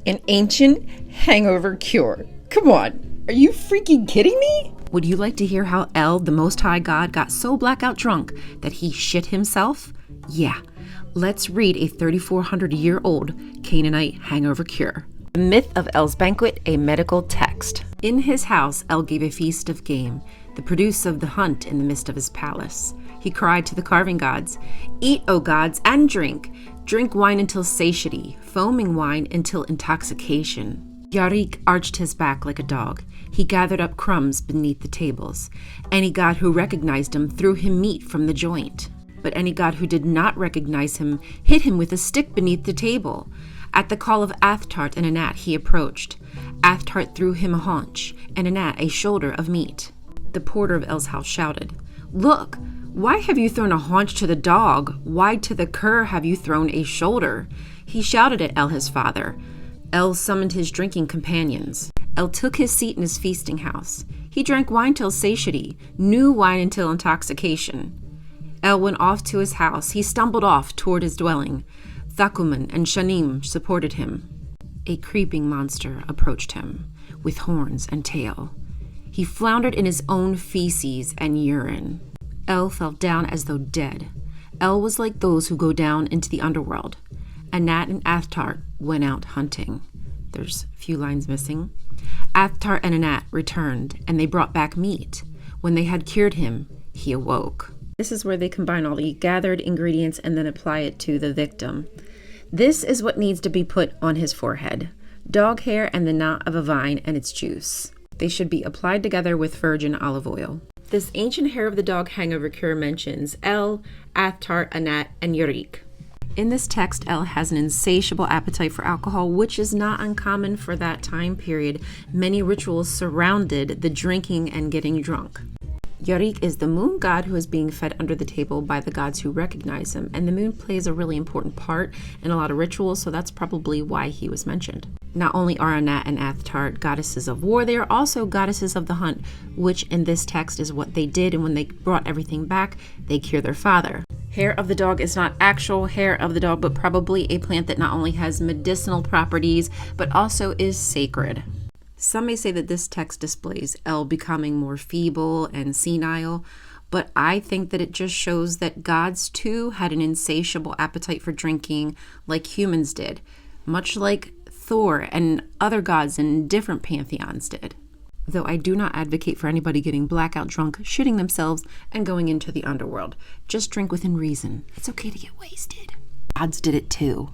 An ancient hangover cure. Come on, are you freaking kidding me? Would you like to hear how El, the Most High God, got so blackout drunk that he shit himself? Yeah, let's read a 3,400-year-old Canaanite hangover cure. The Myth of El's Banquet, a medical text. In his house, El gave a feast of game, the produce of the hunt in the midst of his palace. He cried to the carving gods, "Eat, O gods, and drink. Drink wine until satiety, foaming wine until intoxication." Ugarit arched his back like a dog. He gathered up crumbs beneath the tables. Any god who recognized him threw him meat from the joint. But any god who did not recognize him hit him with a stick beneath the table. At the call of Athtart and Anat he approached. Athtart threw him a haunch, and Anat a shoulder of meat. The porter of El's house shouted, "Look, why have you thrown a haunch to the dog? Why to the cur have you thrown a shoulder?" He shouted at El his father. El summoned his drinking companions. El took his seat in his feasting house. He drank wine till satiety, new wine until intoxication. El went off to his house. He stumbled off toward his dwelling. Thakuman and Shanim supported him. A creeping monster approached him, with horns and tail. He floundered in his own feces and urine. El fell down as though dead. El was like those who go down into the underworld. Anat and Athtart went out hunting. There's a few lines missing. Athtart and Anat returned, and they brought back meat. When they had cured him, he awoke. This is where they combine all the gathered ingredients and then apply it to the victim. This is what needs to be put on his forehead: dog hair and the knot of a vine and its juice. They should be applied together with virgin olive oil. This ancient hair of the dog hangover cure mentions El, Athtart, Anat, and Ugarit. In this text, El has an insatiable appetite for alcohol, which is not uncommon for that time period. Many rituals surrounded the drinking and getting drunk. Ugarit is the moon god who is being fed under the table by the gods who recognize him, and the moon plays a really important part in a lot of rituals, so that's probably why he was mentioned. Not only are Anat and Athtart goddesses of war, they are also goddesses of the hunt, which in this text is what they did, and when they brought everything back, they cured their father. Hair of the dog is not actual hair of the dog, but probably a plant that not only has medicinal properties, but also is sacred. Some may say that this text displays El becoming more feeble and senile, but I think that it just shows that gods too had an insatiable appetite for drinking like humans did, much like Thor and other gods in different pantheons did. Though I do not advocate for anybody getting blackout drunk, shitting themselves, and going into the underworld. Just drink within reason. It's okay to get wasted. Gods did it too.